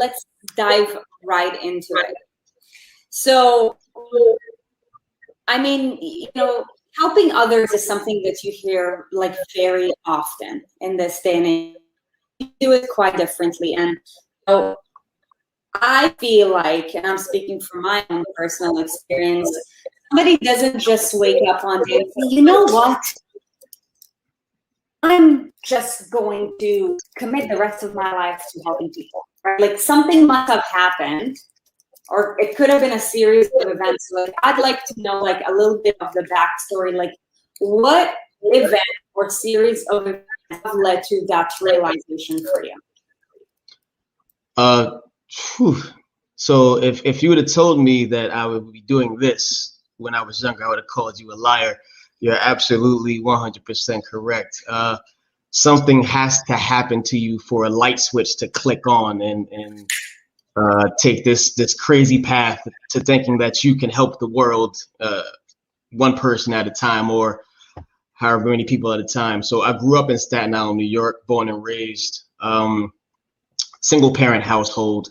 let's dive right into it. So, I mean, helping others is something that you hear like very often in this day and age. You do it quite differently. And so I feel like, and I'm speaking from my own personal experience, somebody doesn't just wake up one day and say, you know what? I'm just going to commit the rest of my life to helping people, right? Like something must have happened, or it could have been a series of events. Like I'd like to know like a little bit of the backstory, like what event or series of events have led to that realization for you? So if you would have told me that I would be doing this when I was younger, I would have called you a liar. You're absolutely 100% correct. Something has to happen to you for a light switch to click on and take this crazy path to thinking that you can help the world one person at a time, or however many people at a time. So I grew up in Staten Island, New York, born and raised, single parent household.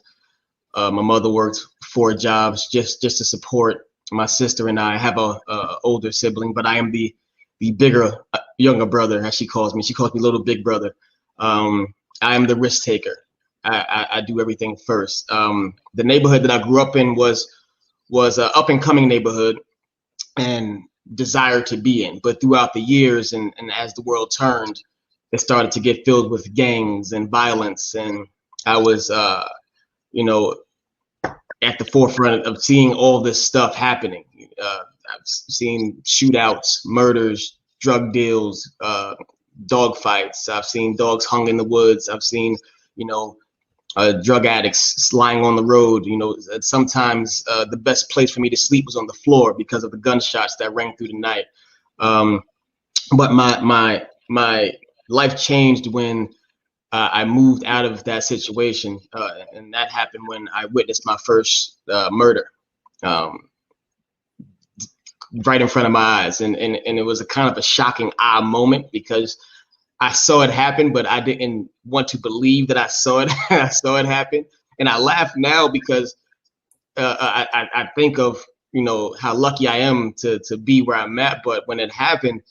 My mother worked 4 jobs just to support my sister and I. Have a older sibling, but I am the bigger, younger brother, as she calls me. She calls me little big brother. I am the risk taker. I do everything first. The neighborhood that I grew up in was an up and coming neighborhood and desired to be in. But throughout the years and as the world turned, it started to get filled with gangs and violence. And I was, at the forefront of seeing all this stuff happening. I've seen shootouts, murders, drug deals, dog fights. I've seen dogs hung in the woods. I've seen, drug addicts lying on the road. Sometimes the best place for me to sleep was on the floor because of the gunshots that rang through the night. But my life changed when I moved out of that situation, and that happened when I witnessed my first murder right in front of my eyes, and it was a kind of a shocking moment because I saw it happen, but I didn't want to believe that I saw it. I saw it happen, and I laugh now because I think of how lucky I am to be where I'm at. But when it happened,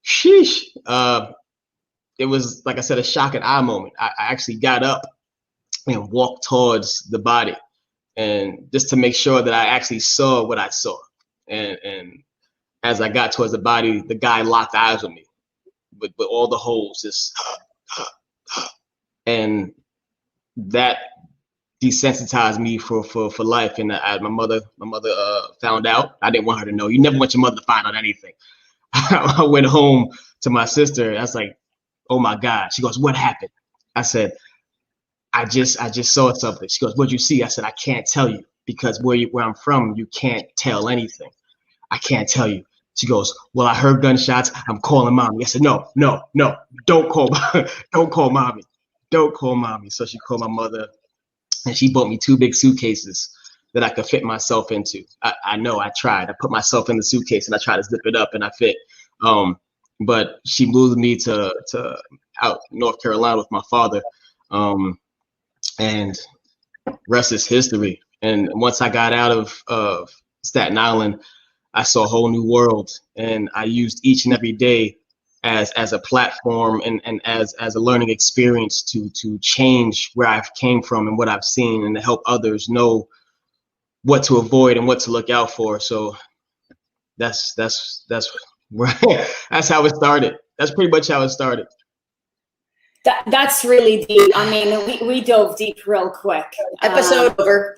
sheesh. It was, like I said, a shock and eye moment. I actually got up and walked towards the body, and just to make sure that I actually saw what I saw. And as I got towards the body, the guy locked eyes with me, with all the holes, just, and that desensitized me for life. And my mother found out. I didn't want her to know. You never want your mother to find out anything. I went home to my sister. I was like, oh my God. She goes, what happened? I said, I just saw something. She goes, what'd you see? I said, I can't tell you because where I'm from, you can't tell anything. I can't tell you. She goes, well, I heard gunshots. I'm calling mommy. I said, no, don't call mommy. Don't call mommy. So she called my mother, and she bought me 2 big suitcases that I could fit myself into. I know I tried. I put myself in the suitcase and I tried to zip it up and I fit. But she moved me to out North Carolina with my father, and rest is history. And once I got out of Staten Island, I saw a whole new world, and I used each and every day as a platform and as a learning experience to change where I've came from and what I've seen, and to help others know what to avoid and what to look out for. So that's where that's how it started. That's pretty much how it started. That's really deep. I mean, we dove deep real quick. Episode over.